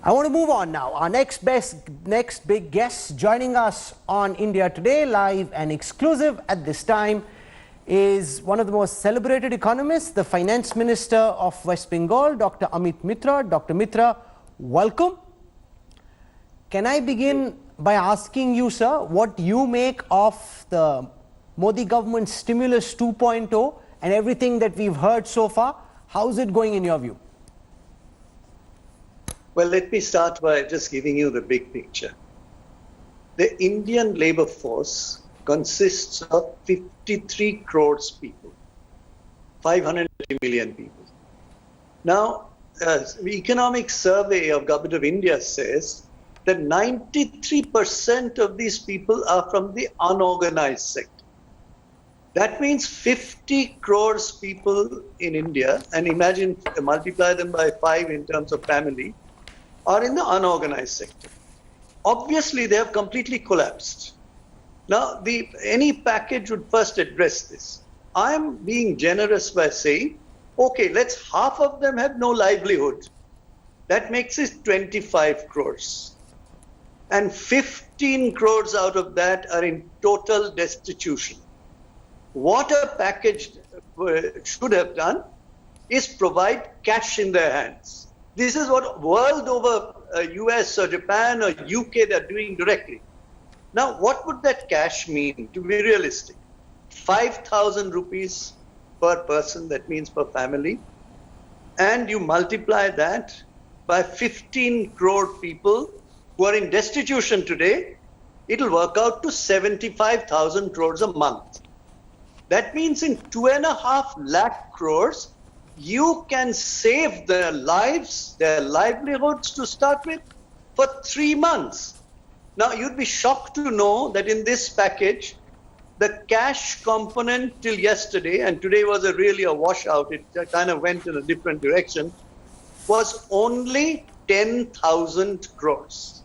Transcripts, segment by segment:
I want to move on now. Our next big guest joining us on India Today, live and exclusive at this time, is one of the most celebrated economists, the Finance Minister of West Bengal, Dr. Amit Mitra. Dr. Mitra, welcome. Can I begin by asking you, sir, what you make of the Modi government stimulus 2.0 and everything that we've heard so far? How's it going in your view? Well, let me start by just giving you the big picture. The Indian labor force consists of 53 crores people, 550 million people. Now, the economic survey of Government of India says that 93% of these people are from the unorganized sector. That means 50 crores people in India, and imagine multiply them by 5 in terms of family, are in the unorganized sector. Obviously, they have completely collapsed. Now, any package would first address this. I'm being generous by saying, okay, let's half of them have no livelihood. That makes it 25 crores. And 15 crores out of that are in total destitution. What a package should have done is provide cash in their hands. This is what world over US or Japan or UK they're doing directly. Now, what would that cash mean, to be realistic? 5,000 rupees per person, that means per family. And you multiply that by 15 crore people who are in destitution today, it'll work out to 75,000 crores a month. That means in 2.5 lakh crores, you can save their lives, their livelihoods to start with, for 3 months. Now, you'd be shocked to know that in this package, the cash component till yesterday, and today was really a washout, it kind of went in a different direction, was only 10,000 crores.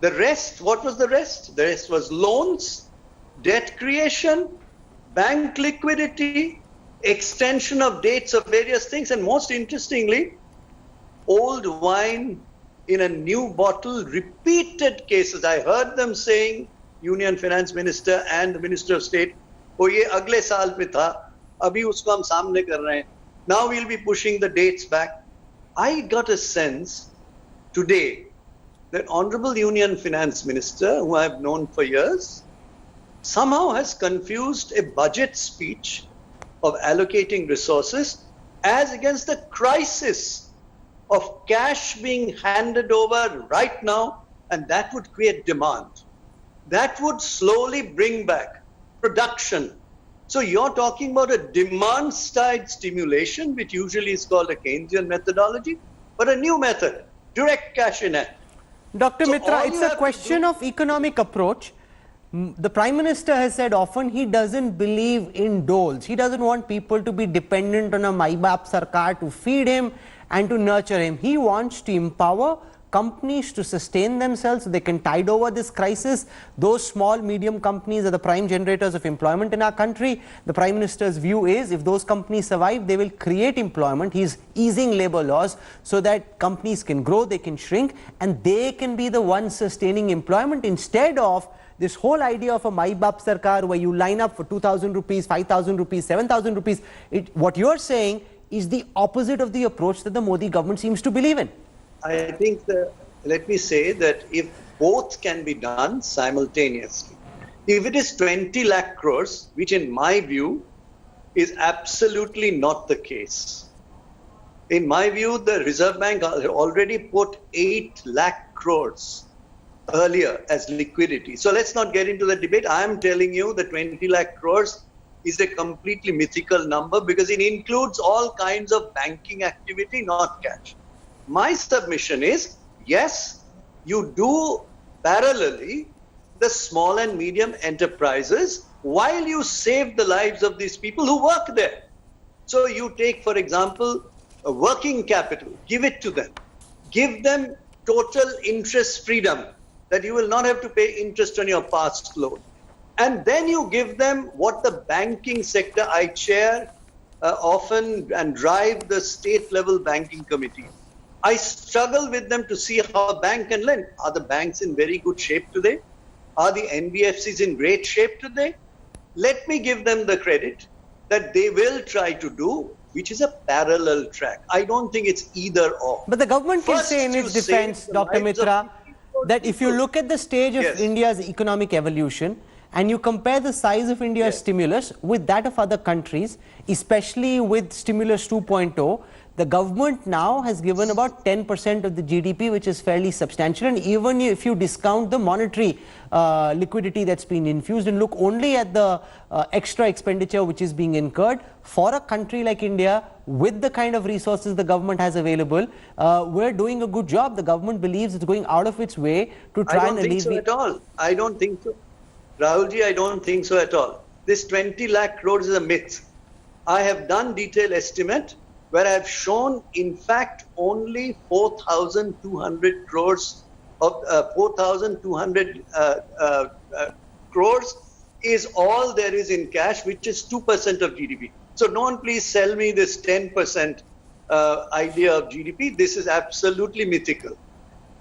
The rest, what was the rest? The rest was loans, debt creation, bank liquidity, extension of dates of various things, and most interestingly, old wine in a new bottle, repeated cases. I heard them saying, Union Finance Minister and the Minister of State, oh, ye agle saal mein tha, abhi usko hum samne kar rahe hain. Now we'll be pushing the dates back. I got a sense today that Honorable Union Finance Minister, who I've known for years, somehow has confused a budget speech of allocating resources as against the crisis of cash being handed over right now, and that would create demand. That would slowly bring back production. So you're talking about a demand-side stimulation, which usually is called a Keynesian methodology, but a new method, direct cash in hand. Dr. Mitra, it's a question of economic approach. The Prime Minister has said often he doesn't believe in doles. He doesn't want people to be dependent on a Mai Baap Sarkar to feed him and to nurture him. He wants to empower companies to sustain themselves so they can tide over this crisis. Those small, medium companies are the prime generators of employment in our country. The Prime Minister's view is if those companies survive, they will create employment. He's easing labor laws so that companies can grow, they can shrink, and they can be the ones sustaining employment instead of this whole idea of a Mai Baap Sarkar where you line up for 2,000 rupees, 5,000 rupees, 7,000 rupees. What you're saying is the opposite of the approach that the Modi government seems to believe in. I think let me say that if both can be done simultaneously, if it is 20 lakh crores, which in my view is absolutely not the case. In my view, the Reserve Bank already put 8 lakh crores earlier as liquidity. So let's not get into the debate. I am telling you the 20 lakh crores is a completely mythical number because it includes all kinds of banking activity, not cash. My submission is, yes, you do parallelly the small and medium enterprises while you save the lives of these people who work there. So you take, for example, a working capital, give it to them. Give them total interest freedom, that you will not have to pay interest on your past loan. And then you give them what the banking sector, I chair often and drive the state level banking committee. I struggle with them to see how a bank can lend. Are the banks in very good shape today? Are the NBFCs in great shape today? Let me give them the credit that they will try to do, which is a parallel track. I don't think it's either or. But the government can First, say in you its save defense, the Dr. lives of Mitra, people that if you look at the stage of Yes. India's economic evolution and you compare the size of India's Yes. stimulus with that of other countries, especially with stimulus 2.0, the government now has given about 10% of the GDP, which is fairly substantial. And even if you discount the monetary liquidity that's been infused and look only at the extra expenditure which is being incurred, for a country like India, with the kind of resources the government has available, we're doing a good job. The government believes it's going out of its way to try I and don't think so alleviate. at all. I don't think so. Rahulji, I don't think so at all. This 20 lakh crores is a myth. I have done detailed estimate where I have shown, in fact, only 4,200 crores of 4,200 crores is all there is in cash, which is 2% of GDP. So don't please sell me this 10% idea of GDP. This is absolutely mythical.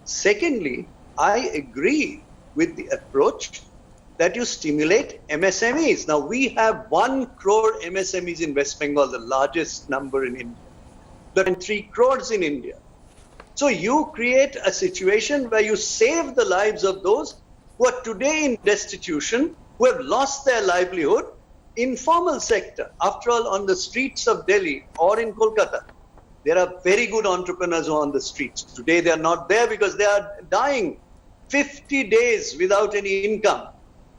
Secondly, I agree with the approach that you stimulate MSMEs. Now, we have 1 crore MSMEs in West Bengal, the largest number in India. There are 3 crores in India. So you create a situation where you save the lives of those who are today in destitution, who have lost their livelihood, informal sector. After all, on the streets of Delhi or in Kolkata, there are very good entrepreneurs who are on the streets. Today they are not there because they are dying 50 days without any income.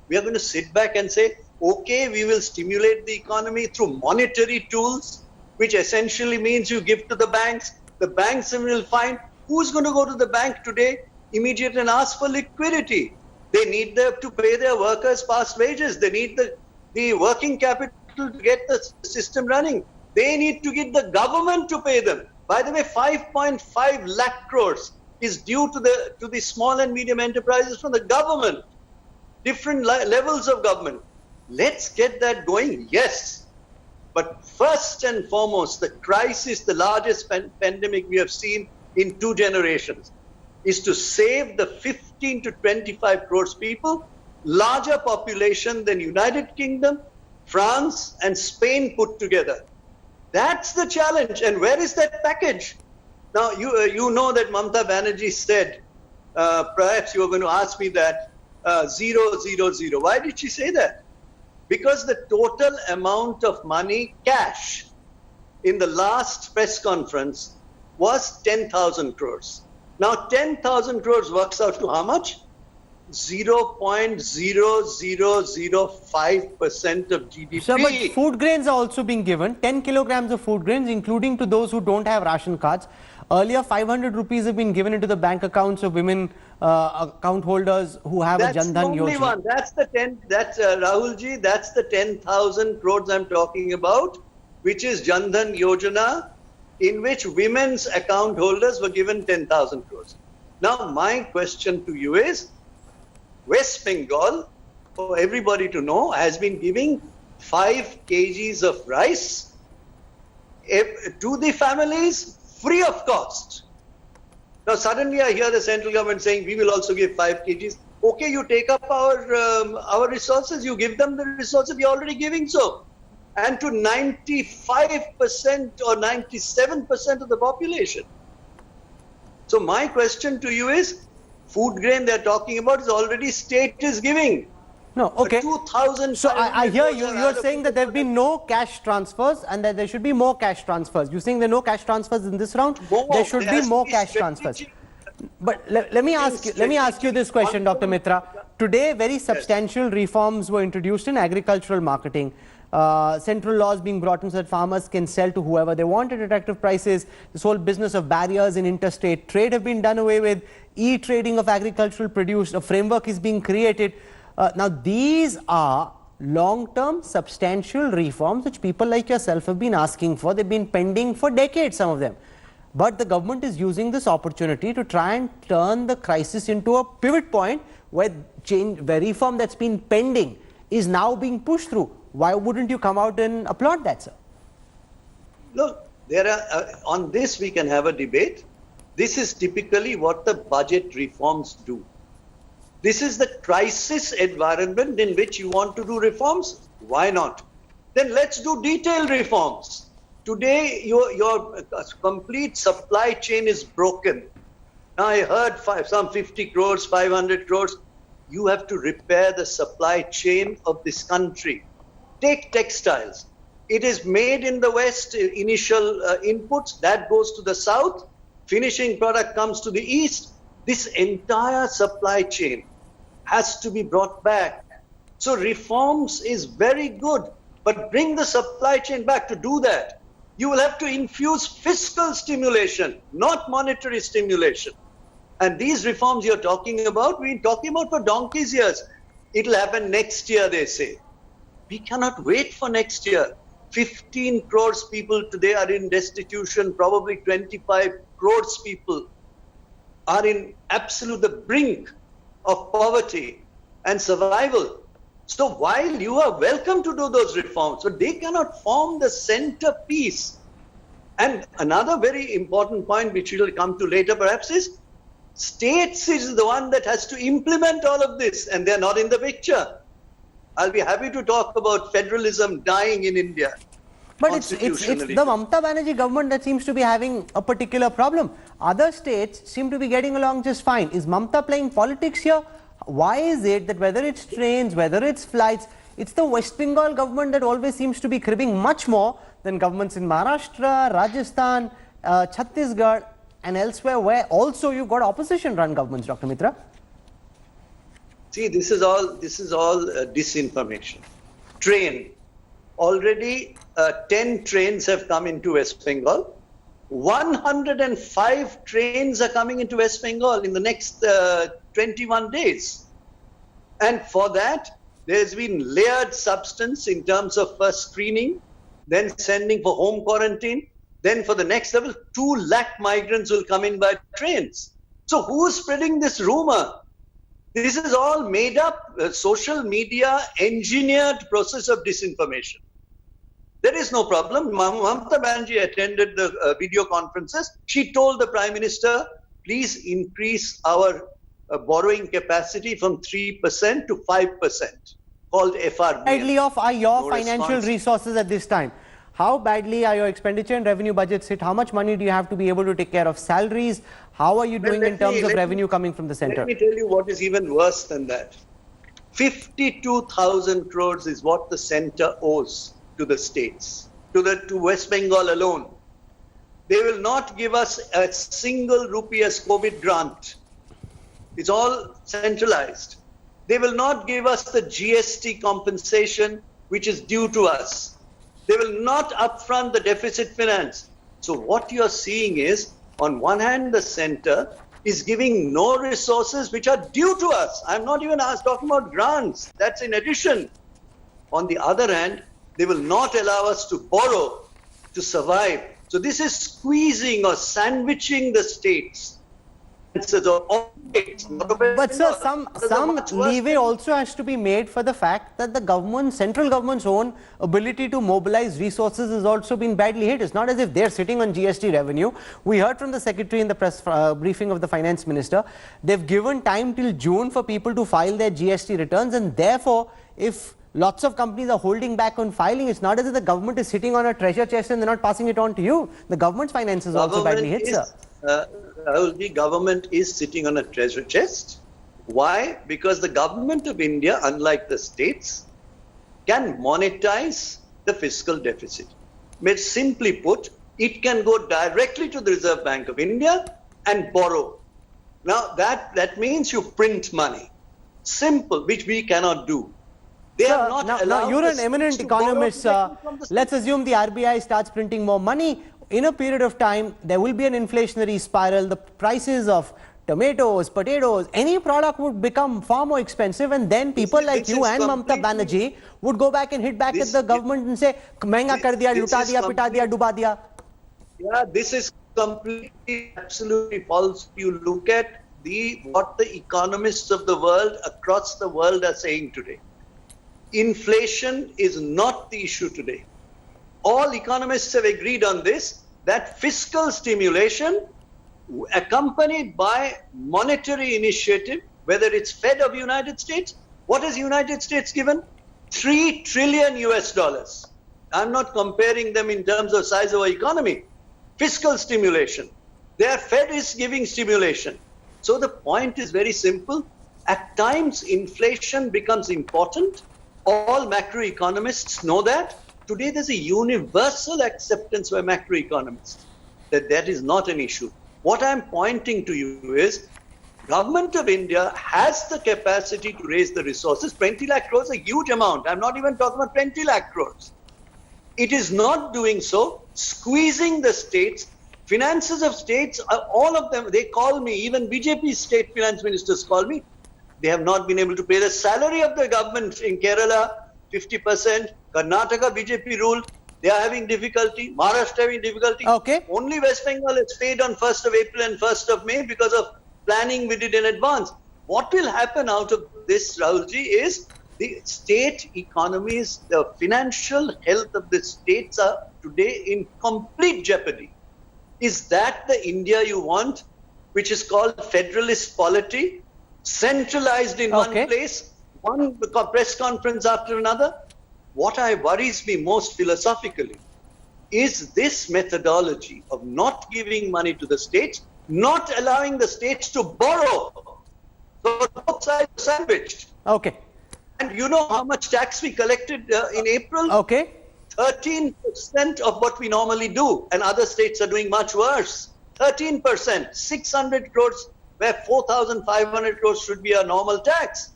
We are going to sit back and say, okay, we will stimulate the economy through monetary tools, which essentially means you give to the banks. The banks will find who's going to go to the bank today immediately and ask for liquidity. They need to pay their workers past wages. They need the working capital to get the system running. They need to get the government to pay them. By the way, 5.5 lakh crores is due to the small and medium enterprises from the government. Different levels of government. Let's get that going, yes. But first and foremost, the crisis, the largest pandemic we have seen in 2 generations, is to save the 15 to 25 crores people, larger population than United Kingdom, France and Spain put together. That's the challenge. And where is that package? Now, you know that Mamata Banerjee said, perhaps you are going to ask me that, 0, 0, 0. Why did she say that? Because the total amount of money, cash, in the last press conference was 10,000 crores. Now, 10,000 crores works out to how much? 0.0005% of GDP. Sir, but food grains are also being given, 10 kilograms of food grains, including to those who don't have ration cards. Earlier, 500 rupees have been given into the bank accounts of women account holders who have a Jan Dhan Yojana. One. That's the 10. That's Rahulji. That's the 10,000 crores I'm talking about, which is Jan Dhan Yojana, in which women's account holders were given 10,000 crores. Now, my question to you is, West Bengal, for everybody to know, has been giving 5 kgs of rice to the families free of cost. Now, suddenly I hear the central government saying, we will also give 5 kgs. Okay, you take up our resources, you give them the resources, we are already giving so. And to 95% or 97% of the population. So my question to you is, food grain they're talking about is already state is giving. No, okay. 2,000. So I hear you. You're saying that there have been no cash transfers and that there should be more cash transfers. You're saying there are no cash transfers in this round. There should be more cash transfers. But let me ask you this question, Dr. Mitra. Today, very substantial reforms were introduced in agricultural marketing. Central laws being brought in so that farmers can sell to whoever they want at attractive prices. This whole business of barriers in interstate trade have been done away with. E-trading of agricultural produce, a framework is being created. Now, these are long-term substantial reforms which people like yourself have been asking for. They've been pending for decades, some of them. But the government is using this opportunity to try and turn the crisis into a pivot point where reform that's been pending is now being pushed through. Why wouldn't you come out and applaud that, sir? Look, there are on this we can have a debate. This is typically what the budget reforms do. This is the crisis environment in which you want to do reforms. Why not? Then let's do detailed reforms. Today, your complete supply chain is broken. Now, I heard some 50 crores, 500 crores. You have to repair the supply chain of this country. Take textiles. It is made in the West, initial inputs, that goes to the South. Finishing product comes to the East. This entire supply chain has to be brought back. So reforms is very good, but bring the supply chain back. To do that, you will have to infuse fiscal stimulation, not monetary stimulation. And these reforms you're talking about, we've been talking about for donkey's years. It'll happen next year, they say. We cannot wait for next year. 15 crores people today are in destitution, probably 25 crores people are in the brink of poverty and survival. So while you are welcome to do those reforms, but they cannot form the centerpiece. And another very important point, which we will come to later perhaps, is states is the one that has to implement all of this, and they're not in the picture. I'll be happy to talk about federalism dying in India. But it's the Mamata Banerjee government that seems to be having a particular problem. Other states seem to be getting along just fine. Is Mamata playing politics here? Why is it that whether it's trains, whether it's flights, it's the West Bengal government that always seems to be cribbing much more than governments in Maharashtra, Rajasthan, Chhattisgarh and elsewhere, where also you've got opposition-run governments, Dr. Mitra? See, this is all disinformation. Train. Already 10 trains have come into West Bengal. 105 trains are coming into West Bengal in the next 21 days. And for that, there's been layered substance in terms of first screening, then sending for home quarantine, then for the next level, 2 lakh migrants will come in by trains. So who's spreading this rumor? This is all made up, social media engineered process of disinformation. There is no problem. Mamata Banerjee attended the video conferences. She told the Prime Minister, please increase our borrowing capacity from 3% to 5%, called FRB. How badly off are your financial resources at this time? How badly are your expenditure and revenue budgets hit? How much money do you have to be able to take care of salaries? How are you doing in terms of revenue coming from the centre? Let me tell you what is even worse than that. 52,000 crores is what the centre owes to the states, to West Bengal alone. They will not give us a single rupee as COVID grant. It's all centralized. They will not give us the GST compensation which is due to us. They will not upfront the deficit finance. So what you're seeing is, on one hand, the centre is giving no resources which are due to us. I'm not even talking about grants. That's in addition. On the other hand, they will not allow us to borrow to survive. So this is squeezing or sandwiching the states. But sir, some leeway also has to be made for the fact that the central government's own ability to mobilize resources has also been badly hit. It's not as if they're sitting on GST revenue. We heard from the secretary in the press briefing of the finance minister. They've given time till June for people to file their GST returns, and therefore, if lots of companies are holding back on filing, it's not as if the government is sitting on a treasure chest and they're not passing it on to you. The government's finances are also badly hit, sir. The government is sitting on a treasure chest. Why? Because the government of India, unlike the states, can monetize the fiscal deficit. Simply put, it can go directly to the Reserve Bank of India and borrow. Now that means you print money. Simple, which we cannot do. They are not allowed. Now you're an eminent economist. Let's assume the RBI starts printing more money. In a period of time, there will be an inflationary spiral. The prices of tomatoes, potatoes, any product would become far more expensive, and then people like you and Mamata Banerjee would go back and hit back at the government and say, "Mehenga kar diya, luta diya, pita diya, duba diya." Yeah, this is completely, absolutely false. You look at what the economists of the world across the world are saying today. Inflation is not the issue today. All economists have agreed on this, that fiscal stimulation accompanied by monetary initiative, whether it's Fed of United States. What has United States given? 3 trillion US dollars. I'm not comparing them in terms of size of our economy. Fiscal stimulation. Their Fed is giving stimulation. So the point is very simple. At times, inflation becomes important. All macroeconomists know that. Today, there's a universal acceptance by macroeconomists that that is not an issue. What I'm pointing to you is Government of India has the capacity to raise the resources. 20 lakh crores is a huge amount. I'm not even talking about 20 lakh crores. It is not doing so, squeezing the states. Finances of states, all of them, they call me, even BJP state finance ministers call me. They have not been able to pay the salary of the government in Kerala, 50%. Karnataka, BJP ruled. They are having difficulty. Maharashtra having difficulty. Okay. Only West Bengal is paid on 1st of April and 1st of May because of planning we did in advance. What will happen out of this, Rahulji, is the state economies, the financial health of the states are today in complete jeopardy. Is that the India you want, which is called federalist polity, centralized in one place, one press conference after another? What worries me most philosophically is this methodology of not giving money to the states, not allowing the states to borrow. So both sides are sandwiched. Okay. And you know how much tax we collected in April? Okay. 13% of what we normally do, and other states are doing much worse. 13%, 600 crores, where 4,500 crores should be a normal tax.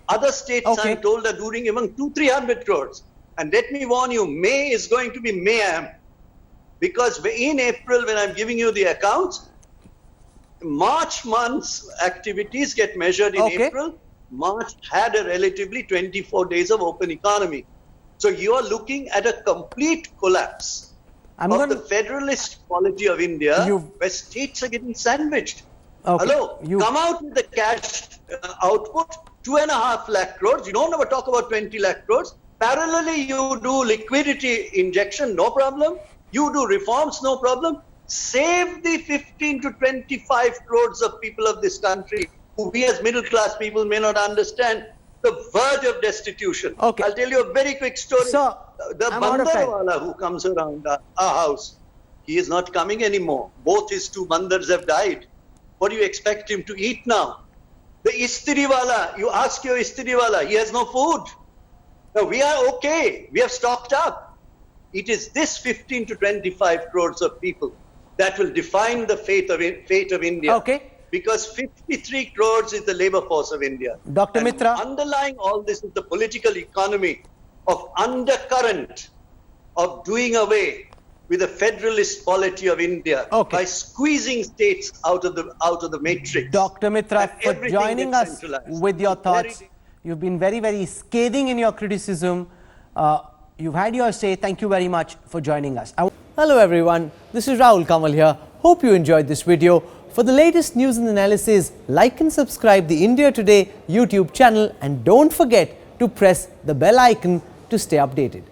Other states, I'm told, are doing even 200-300 crores. And let me warn you, May is going to be mayhem. Because in April, when I'm giving you the accounts, March month's activities get measured in April. March had a relatively 24 days of open economy. So you are looking at a complete collapse of the federalist polity of India, where states are getting sandwiched. Hello, come out with the cash output, 2.5 lakh crores. You don't ever talk about 20 lakh crores. Parallelly, you do liquidity injection, no problem. You do reforms, no problem. Save the 15 to 25 crores of people of this country who we as middle class people may not understand, the verge of destitution. I'll tell you a very quick story. So, the Bandarwala who comes around our house, he is not coming anymore. Both his 2 bandars have died. What do you expect him to eat now? The Istiriwala, you ask your Istiriwala, he has no food. Now, we are okay. We have stocked up. It is this 15 to 25 crores of people that will define the fate of India. Because 53 crores is the labor force of India. Dr. Mitra. Underlying all this is the political economy of undercurrent of doing away with the federalist polity of India by squeezing states out of the matrix. Dr. Mitra, for joining us with your thoughts. You've been very, very scathing in your criticism. You've had your say. Thank you very much for joining us. Hello everyone, this is Rahul Kamal here. Hope you enjoyed this video. For the latest news and analysis, like and subscribe the India Today YouTube channel and don't forget to press the bell icon to stay updated.